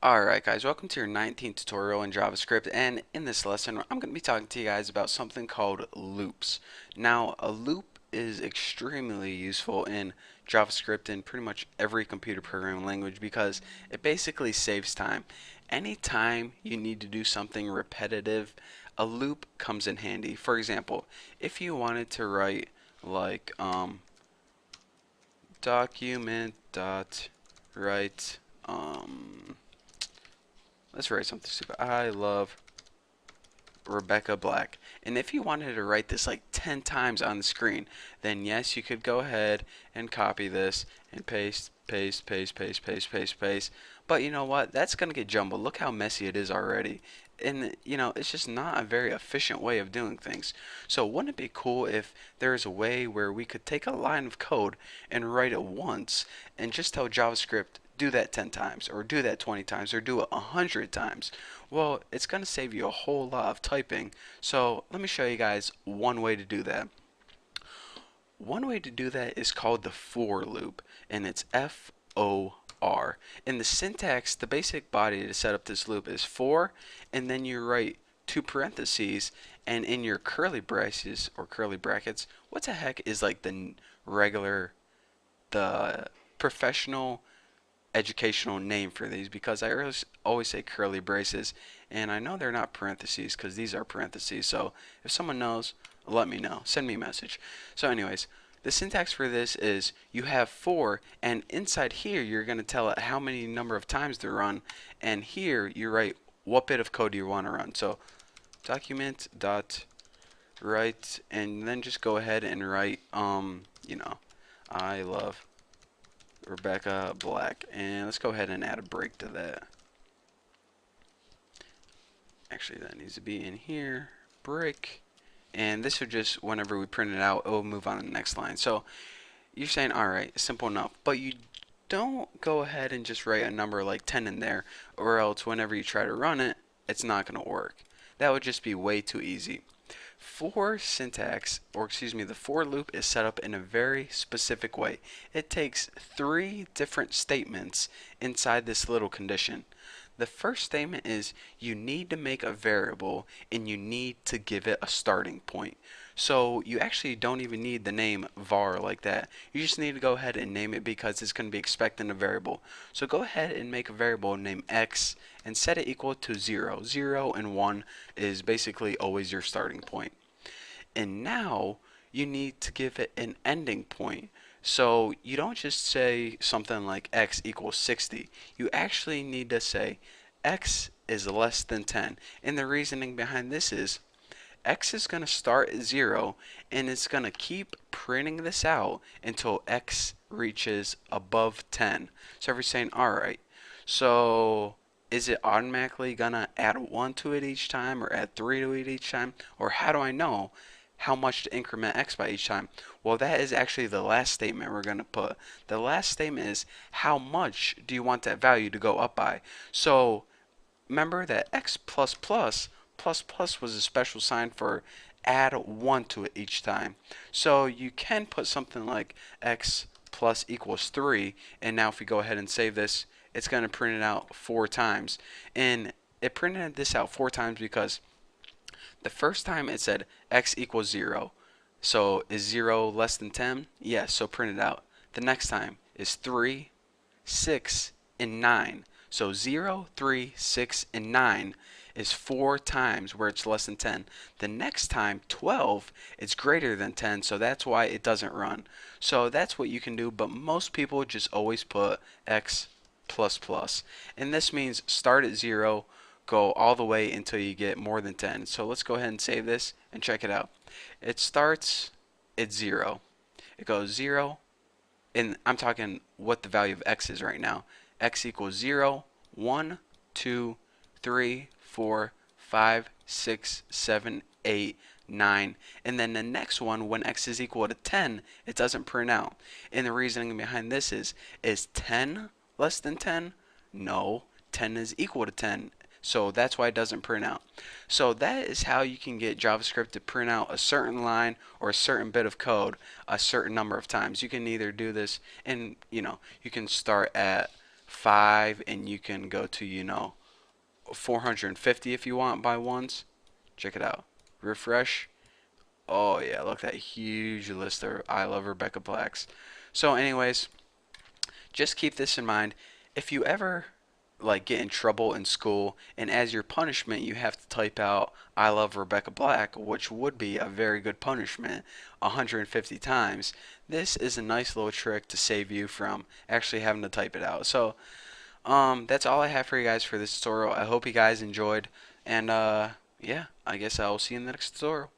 Alright guys, welcome to your 19th tutorial in JavaScript, and in this lesson I'm going to be talking to you guys about something called loops. Now a loop is extremely useful in JavaScript and pretty much every computer programming language because it basically saves time. Anytime you need to do something repetitive, a loop comes in handy. For example, if you wanted to write like document dot write let's write something stupid. I love Rebecca Black. And if you wanted to write this like 10 times on the screen, then yes, you could go ahead and copy this and paste, paste, paste, paste, paste, paste, paste. But you know what? That's going to get jumbled. Look how messy it is already. And it's just not a very efficient way of doing things. So wouldn't it be cool if there is a way where we could take a line of code and write it once and just tell JavaScript do that 10 times or do that 20 times or do it 100 times? Well, it's going to save you a whole lot of typing. So let me show you guys one way to do that. One way to do that is called the for loop, and it's FOR. In the syntax, the basic body to set up this loop is for, and then you write two parentheses, and in your curly braces or curly brackets, what the heck is like the regular, the professional educational name for these, because I always say curly braces, and I know they're not parentheses because these are parentheses. So if someone knows, let me know. Send me a message. So anyways, the syntax for this is you have for, and inside here you're going to tell it how many number of times to run, and here you write what bit of code do you want to run. So document dot write, and then just go ahead and write I love Rebecca Black. And let's go ahead and add a break to that. Actually, that needs to be in here. Break. And this would just, whenever we print it out, it will move on to the next line. So you're saying, alright, simple enough. But you don't go ahead and just write a number like 10 in there, or else whenever you try to run it, it's not going to work. That would just be way too easy. For syntax, or excuse me, the for loop is set up in a very specific way. It takes three different statements inside this little condition. The first statement is you need to make a variable and you need to give it a starting point. So you actually don't even need the name var like that. You just need to go ahead and name it because it's going to be expecting a variable. So go ahead and make a variable named x and set it equal to 0. 0 and 1 is basically always your starting point. And now you need to give it an ending point. So you don't just say something like x equals 60. You actually need to say x is less than 10. And the reasoning behind this is x is going to start at 0 and it's going to keep printing this out until x reaches above 10. So if you're saying, alright, so is it automatically going to add 1 to it each time or add 3 to it each time? Or how do I know how much to increment x by each time? Well, that is actually the last statement we're going to put. The last statement is how much do you want that value to go up by? So remember that x plus plus was a special sign for add 1 to it each time. So you can put something like x plus equals 3, and now if we go ahead and save this, it's going to print it out 4 times. And it printed this out 4 times because the first time it said x equals 0. So is 0 less than 10? Yes, so print it out. The next time is 3, 6, and 9. So 0, 3, 6, and 9 is 4 times where it's less than 10. The next time, 12, it's greater than 10, so that's why it doesn't run. So that's what you can do, but most people just always put x plus plus. And this means start at 0, go all the way until you get more than 10. So let's go ahead and save this and check it out. It starts at 0. It goes 0, and I'm talking what the value of x is right now. X equals 0, 1, 2, 3, 4, 5, 6, 7, 8, 9. And then the next one, when x is equal to 10, it doesn't print out. And the reasoning behind this is 10 less than 10? No, 10 is equal to 10. So that's why it doesn't print out. So that is how you can get JavaScript to print out a certain line or a certain bit of code a certain number of times. You can either do this and you can start at 5, and you can go to, 450 if you want by ones. Check it out. Refresh. Oh yeah, look at that huge list there. I love Rebecca Blacks. So anyways, just keep this in mind. If you ever like get in trouble in school and as your punishment you have to type out I love Rebecca Black, which would be a very good punishment 150 times, this is a nice little trick to save you from actually having to type it out. So that's all I have for you guys for this tutorial. I hope you guys enjoyed, and yeah, I guess I will see you in the next tutorial.